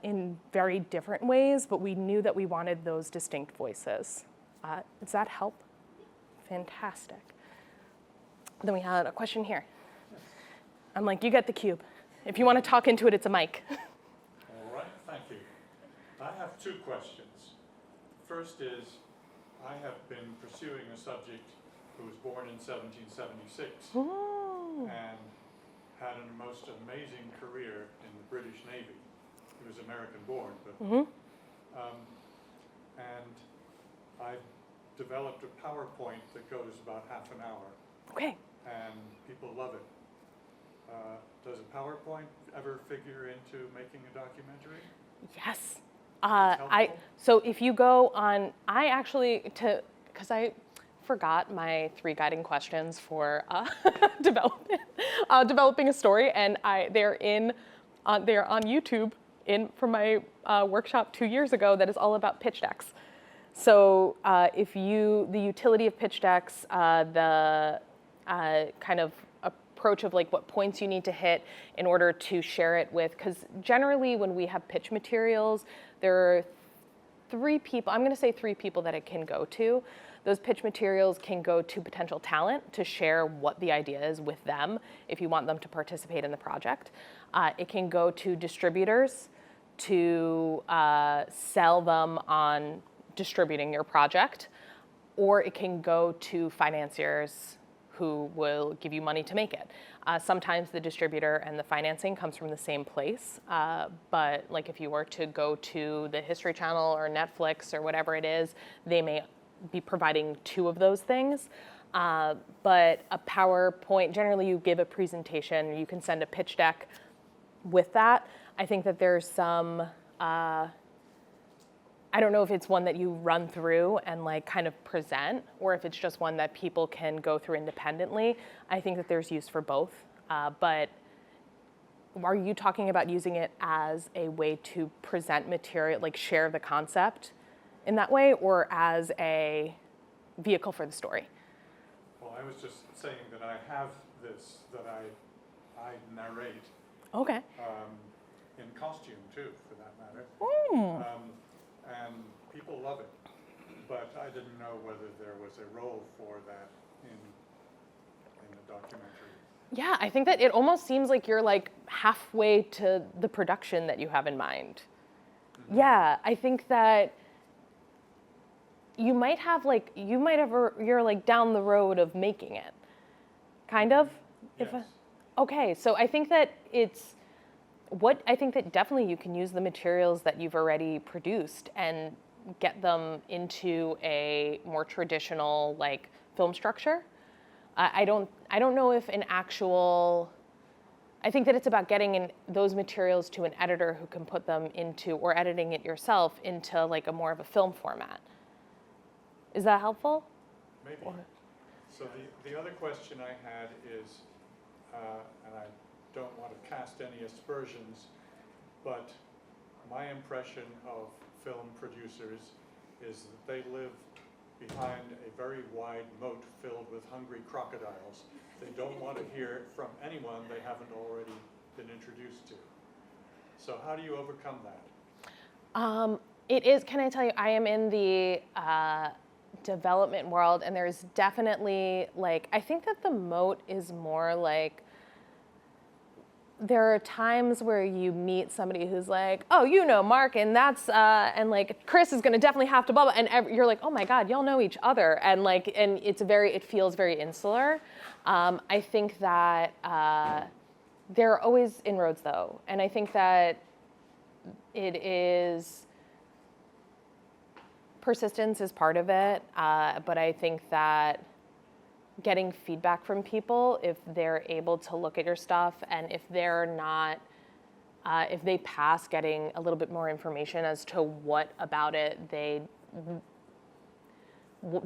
in very different ways, but we knew that we wanted those distinct voices. Does that help? Fantastic. Then we had a question here. I'm like, you get the cube. If you want to talk into it, it's a mic. All right, thank you. I have 2 questions. First is, I have been pursuing a subject who was born in 1776 and had a most amazing career in the British Navy. He was American born, but and I've developed a PowerPoint that goes about half an hour. Okay. And people love it. Does a PowerPoint ever figure into making a documentary? Yes. So if you go on, because I forgot my 3 guiding questions for developing a story, and they're on YouTube from my workshop 2 years ago that is all about pitch decks. So the utility of pitch decks, the kind of approach of like what points you need to hit in order to share it with, because generally when we have pitch materials, there are 3 people, I'm gonna say 3 people that it can go to. Those pitch materials can go to potential talent to share what the idea is with them if you want them to participate in the project. It can go to distributors to sell them on distributing your project, or it can go to financiers who will give you money to make it. Sometimes the distributor and the financing comes from the same place, but like if you were to go to the History Channel or Netflix or whatever it is, they may be providing two of those things. But a PowerPoint, generally you give a presentation, you can send a pitch deck with that. I think that there's some, I don't know if it's one that you run through and like kind of present, or if it's just one that people can go through independently. I think that there's use for both. But are you talking about using it as a way to present material, like share the concept in that way, or as a vehicle for the story? Well, I was just saying that I have this, that I narrate, Okay. in costume too, for that matter. And people love it, but I didn't know whether there was a role for that in the documentary. Yeah, I think that it almost seems like you're like halfway to the production that you have in mind. Yeah, I think that you might have you're like down the road of making it, kind of. Yes. Okay, so I think that I think that definitely you can use the materials that you've already produced and get them into a more traditional like film structure. I don't know if I think that it's about getting those materials to an editor who can put them into, or editing it yourself into like a more of a film format. Is that helpful? Maybe. So the other question I had is, and I don't want to cast any aspersions, but my impression of film producers is that they live behind a very wide moat filled with hungry crocodiles. They don't want to hear from anyone they haven't already been introduced to. So how do you overcome that? It is, can I tell you, I am in the development world, and there's definitely like, I think that the moat is more like, there are times where you meet somebody who's like, oh, you know Mark, and that's, and like Chris is gonna definitely have to blah, blah, and you're like, oh my God, y'all know each other. And like, and it feels very insular. I think that there are always inroads though. And I think that persistence is part of it. But I think that getting feedback from people, if they're able to look at your stuff, and if they're not, if they pass getting a little bit more information as to what about it they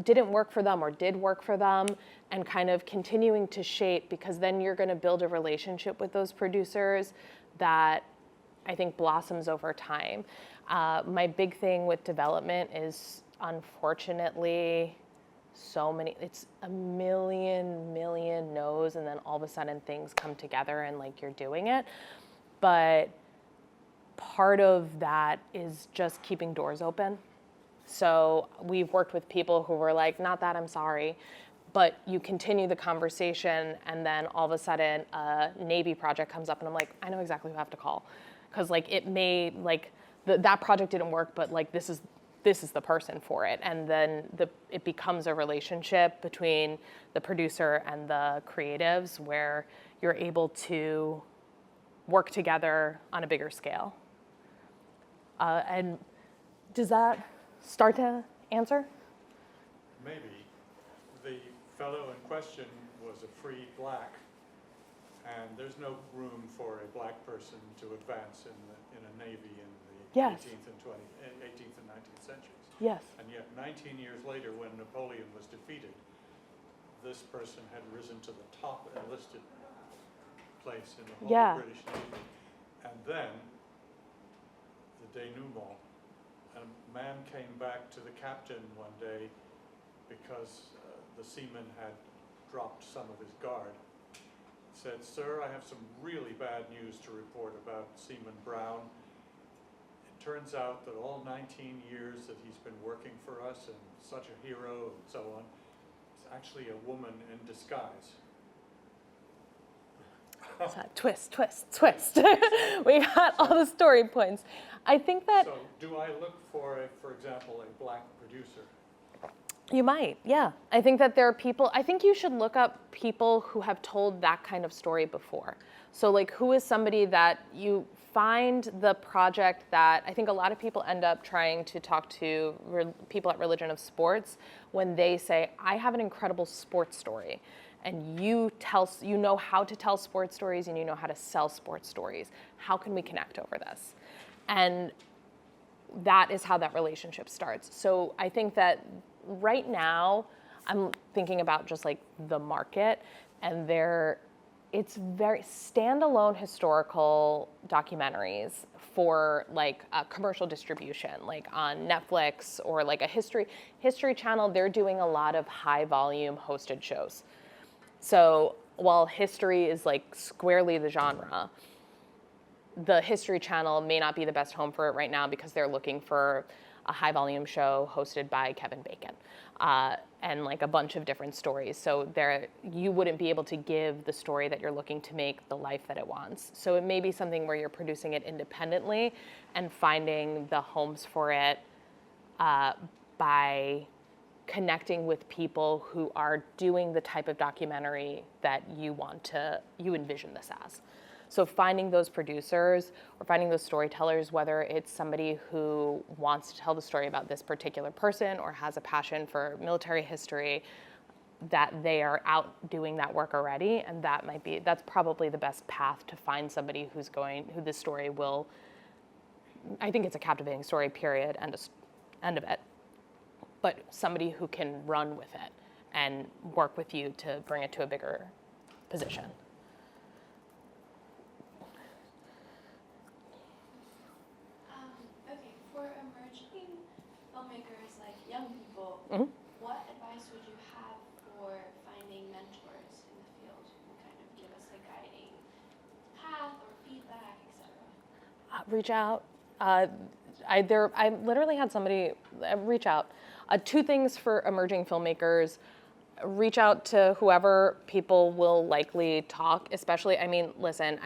didn't work for them or did work for them, and kind of continuing to shape, because then you're going to build a relationship with those producers that I think blossoms over time. My big thing with development is, unfortunately, it's a million no's, and then all of a sudden things come together and like you're doing it. But part of that is just keeping doors open. So we've worked with people who were like, not that, I'm sorry. But you continue the conversation, and then all of a sudden a Navy project comes up, and I'm like, I know exactly who I have to call. Because like it may, like that project didn't work, but like this is the person for it. And then it becomes a relationship between the producer and the creatives where you're able to work together on a bigger scale. And does that start to answer? Maybe. The fellow in question was a free black, and there's no room for a black person to advance in a navy in the Yes. 18th and 19th centuries. Yes. And yet 19 years later, when Napoleon was defeated, this person had risen to the top enlisted place in the whole Yeah. British Navy. And then, the denouement, a man came back to the captain one day because the seaman had dropped some of his guard. Said, sir, I have some really bad news to report about Seaman Brown. It turns out that all 19 years that he's been working for us, and such a hero and so on, is actually a woman in disguise. Twist. We got all the story points. I think that So do I look for example, a black producer? You might, yeah. I think that there are people, I think you should look up people who have told that kind of story before. So like who is somebody that you find the project that, I think a lot of people end up trying to talk to people at Religion of Sports when they say, I have an incredible sports story. And you know how to tell sports stories and you know how to sell sports stories. How can we connect over this? And that is how that relationship starts. So I think that right now I'm thinking about just like the market, and it's very standalone historical documentaries for like a commercial distribution, like on Netflix or like a History Channel. They're doing a lot of high volume hosted shows. So while history is like squarely the genre, the History Channel may not be the best home for it right now because they're looking for a high volume show hosted by Kevin Bacon and like a bunch of different stories. So you wouldn't be able to give the story that you're looking to make the life that it wants. So it may be something where you're producing it independently and finding the homes for it by connecting with people who are doing the type of documentary that you envision this as. So finding those producers or finding those storytellers, whether it's somebody who wants to tell the story about this particular person or has a passion for military history, that they are out doing that work already, and that's probably the best path to find somebody who this story will, I think it's a captivating story, period, end of it. But somebody who can run with it and work with you to bring it to a bigger position. Okay, for emerging filmmakers like young people, Mhm. what advice would you have for finding mentors in the field who can kind of give us a guiding path or feedback, etc.? Reach out. I literally had somebody reach out. 2 things for emerging filmmakers. Reach out to whoever people will likely talk, especially, I mean, listen,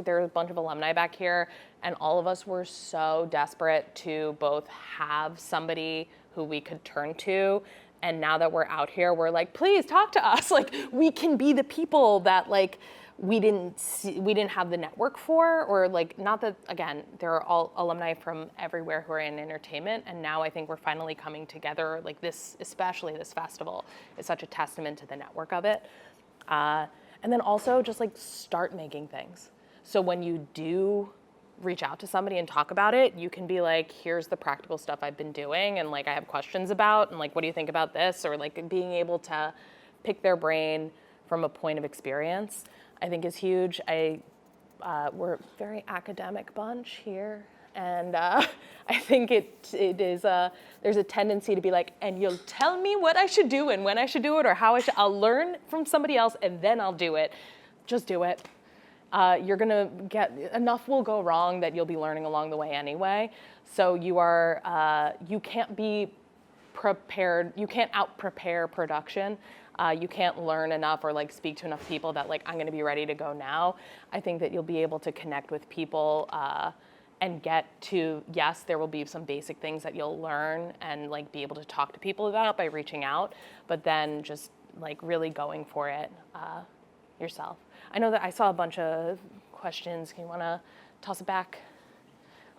there's a bunch of alumni back here, and all of us were so desperate to both have somebody who we could turn to, and now that we're out here, we're like, please talk to us. Like, we can be the people that like we didn't have the network for, or like, not that, again, there are all alumni from everywhere who are in entertainment, and now I think we're finally coming together, like this, especially this festival is such a testament to the network of it. And then also just like start making things. So when you do reach out to somebody and talk about it, you can be like, here's the practical stuff I've been doing, and like I have questions about, and like, what do you think about this? Or like being able to pick their brain from a point of experience, I think is huge. We're a very academic bunch here, and I think it is. There's a tendency to be like, and you'll tell me what I should do and when I should do it, or how I'll learn from somebody else and then I'll do it. Just do it. You're gonna get enough will go wrong that you'll be learning along the way anyway. So you can't be prepared. You can't out-prepare production. You can't learn enough or like speak to enough people that like, I'm gonna be ready to go now. I think that you'll be able to connect with people and get to, yes, there will be some basic things that you'll learn and like be able to talk to people about by reaching out, but then just like really going for it yourself. I know that I saw a bunch of questions. Can you wanna toss it back?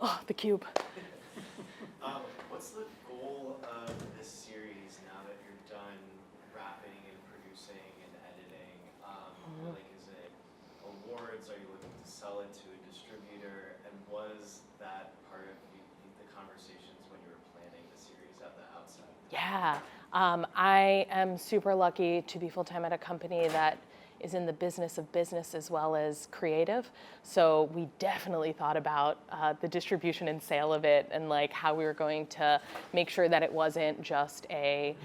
Oh, the cube. What's the goal of this series now that you're done wrapping and producing and editing? Like, is it awards? Are you looking to sell it to a distributor? And was that part of the conversations when you were planning the series at the outset? Yeah, I am super lucky to be full-time at a company that is in the business of business as well as creative. So we definitely thought about the distribution and sale of it, and like how we were going to make sure that it wasn't just a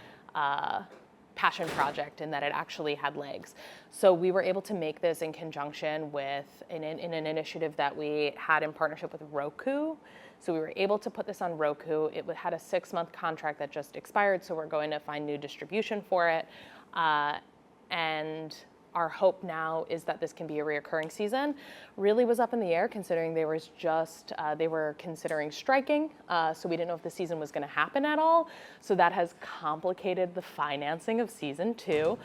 passion project and that it actually had legs. So we were able to make this in conjunction with in an initiative that we had in partnership with Roku. So we were able to put this on Roku. It had a 6-month contract that just expired, so we're going to find new distribution for it. And our hope now is that this can be a reoccurring season. Really was up in the air considering they were considering striking, so we didn't know if the season was going to happen at all. So that has complicated the financing of season 2.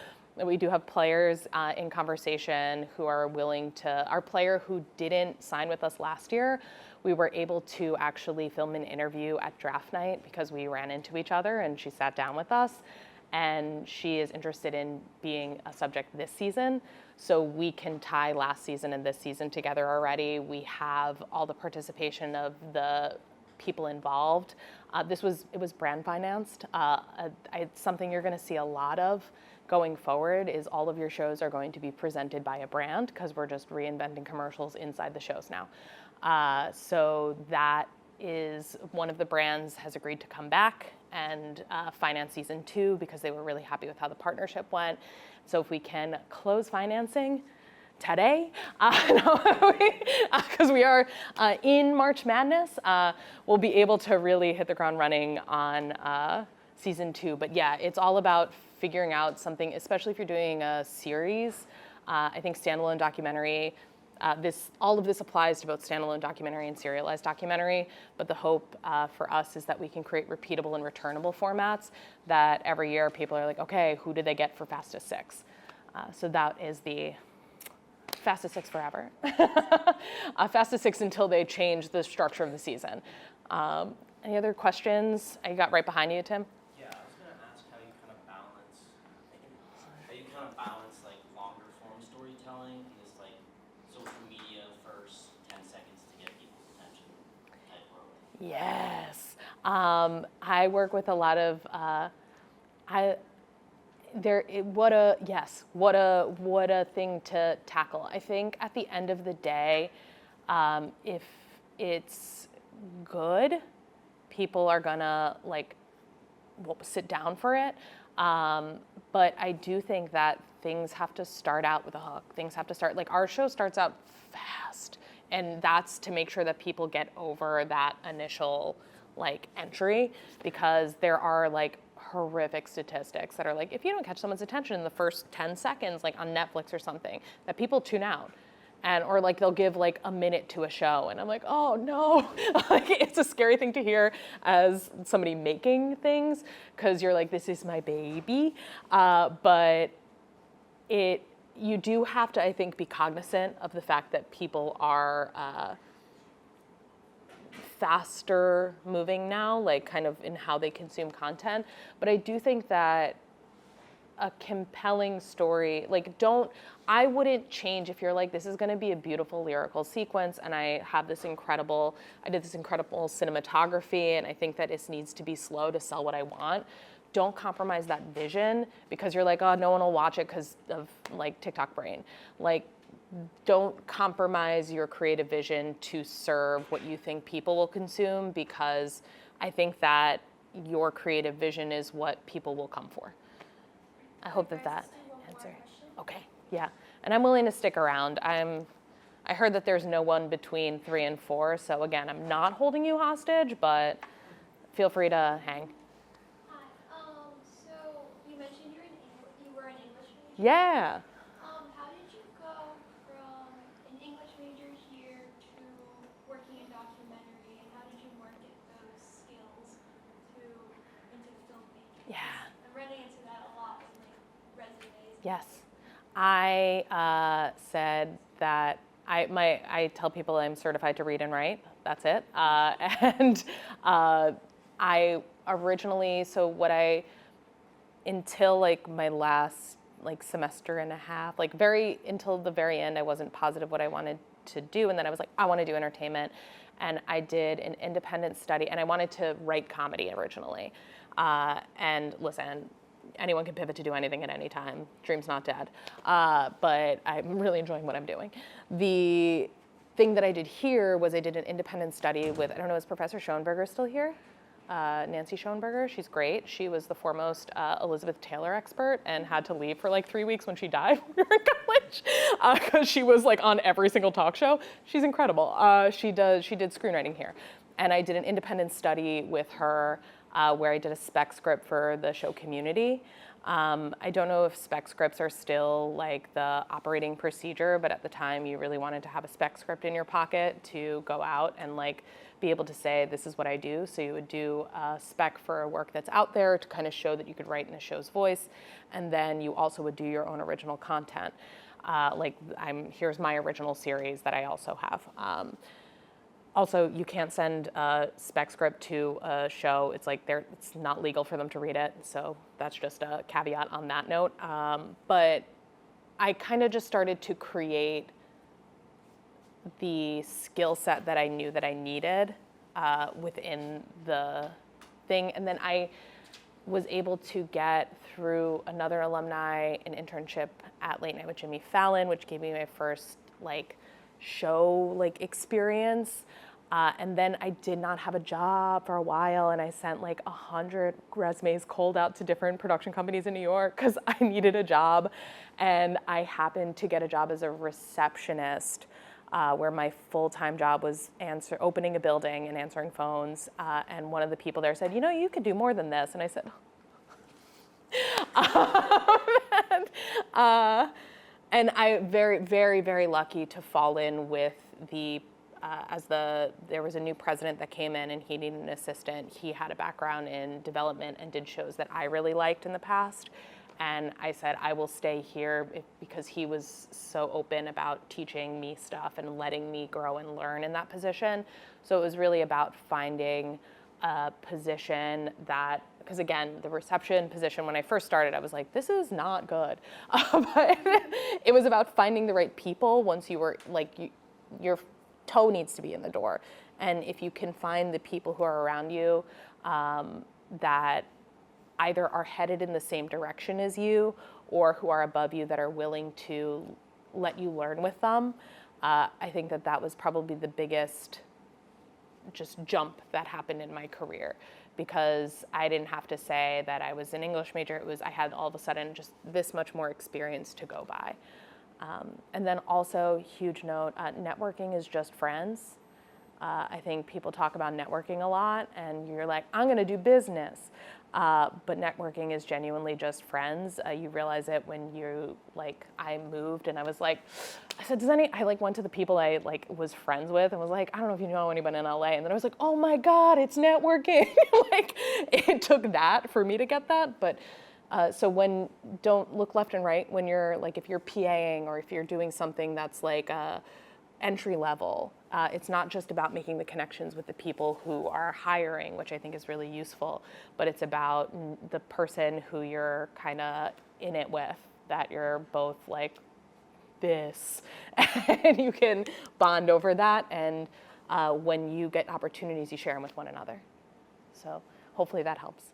We do have players in conversation who are willing to. Our player who didn't sign with us last year, we were able to actually film an interview at draft night because we ran into each other and she sat down with us. And she is interested in being a subject this season. So we can tie last season and this season together already. We have all the participation of the people involved. It was brand financed. It's something you're gonna see a lot of going forward is all of your shows are going to be presented by a brand because we're just reinventing commercials inside the shows now. So that is one of the brands has agreed to come back and finance season 2 because they were really happy with how the partnership went. So if we can close financing today, because we are in March Madness, we'll be able to really hit the ground running on season 2. But yeah, it's all about figuring out something, especially if you're doing a series. I think standalone documentary, all of this applies to both standalone documentary and serialized documentary, but the hope for us is that we can create repeatable and returnable formats that every year people are like, okay, who did they get for Fastest 6? So that is the Fastest 6 forever. Fastest 6 until they change the structure of the season. Any other questions? I got right behind you, Tim. Yeah, I was gonna ask how you kind of balance like longer form storytelling and this like social media first 10 seconds to get people's attention type world. Yes. I work with a lot of what a thing to tackle. I think at the end of the day, if it's good, people are gonna sit down for it. But I do think that things have to start out with a hook. Things have to start, our show starts out fast. And that's to make sure that people get over that initial entry, because there are horrific statistics that are if you don't catch someone's attention in the first 10 seconds, on Netflix or something, that people tune out. Or they'll give a minute to a show, and I'm like, oh no. It's a scary thing to hear as somebody making things, because you're this is my baby. But you do have to, I think, be cognizant of the fact that people are faster moving now, kind of in how they consume content. But I do think that a compelling story, I wouldn't change if you're this is gonna be a beautiful lyrical sequence and I did this incredible cinematography and I think that it needs to be slow to sell what I want. Don't compromise that vision because you're oh, no one will watch it because of TikTok brain. Don't compromise your creative vision to serve what you think people will consume, because I think that your creative vision is what people will come for. I hope that answer. Okay, yeah, and I'm willing to stick around. I heard that there's no one between 3 and 4, so again, I'm not holding you hostage, but feel free to hang. Hi. So you mentioned you were an English major. Yeah. How did you go from an English major here to working in documentary, and how did you market those skills into filmmaking? Yeah. I'm running into that a lot in resumes. Yes. I said that I tell people I'm certified to read and write. That's it. I originally, until my last semester and a half, until the very end, I wasn't positive what I wanted to do. And then I was I want to do entertainment. And I did an independent study, and I wanted to write comedy originally. And listen, anyone can pivot to do anything at any time. Dream's not dead. But I'm really enjoying what I'm doing. The thing that I did here was I did an independent study with, I don't know, is Professor Schoenberger still here? Nancy Schoenberger, she's great. She was the foremost Elizabeth Taylor expert and had to leave for 3 weeks when she died when we were in college, because she was on every single talk show. She's incredible. She did screenwriting here. And I did an independent study with her where I did a spec script for the show Community. I don't know if spec scripts are still like the operating procedure, but at the time you really wanted to have a spec script in your pocket to go out and like be able to say, this is what I do. So you would do a spec for a work that's out there to kind of show that you could write in a show's voice. And then you also would do your own original content. Here's my original series that I also have. Also, you can't send a spec script to a show. It's like it's not legal for them to read it. So that's just a caveat on that note. But I kind of just started to create the skill set that I knew that I needed within the thing. And then I was able to get through another alumni an internship at Late Night with Jimmy Fallon, which gave me my first show experience. And then I did not have a job for a while, and I sent 100 resumes cold out to different production companies in New York because I needed a job. And I happened to get a job as a receptionist where my full-time job was opening a building and answering phones. And one of the people there said, you could do more than this. And I said, and I very, very, very lucky to fall in with there was a new president that came in and he needed an assistant. He had a background in development and did shows that I really liked in the past. And I said, I will stay here because he was so open about teaching me stuff and letting me grow and learn in that position. So it was really about finding a position because again, the reception position, when I first started, I was like, this is not good. But it was about finding the right people once you were, your toe needs to be in the door. And if you can find the people who are around you that either are headed in the same direction as you or who are above you that are willing to let you learn with them, I think that was probably the biggest just jump that happened in my career, because I didn't have to say that I was an English major. I had all of a sudden just this much more experience to go by. And then also, huge note, networking is just friends. I think people talk about networking a lot and you're like, I'm gonna do business. But networking is genuinely just friends. You realize it when I moved and I was like, I said, I went to the people I was friends with and was like, I don't know if you know anyone in LA. And then I was like, oh my God, it's networking. It took that for me to get that. But so don't look left and right when you're if you're PAing or if you're doing something that's entry level. It's not just about making the connections with the people who are hiring, which I think is really useful, but it's about the person who you're kind of in it with, that you're both this, and you can bond over that. And when you get opportunities, you share them with one another. So hopefully that helps.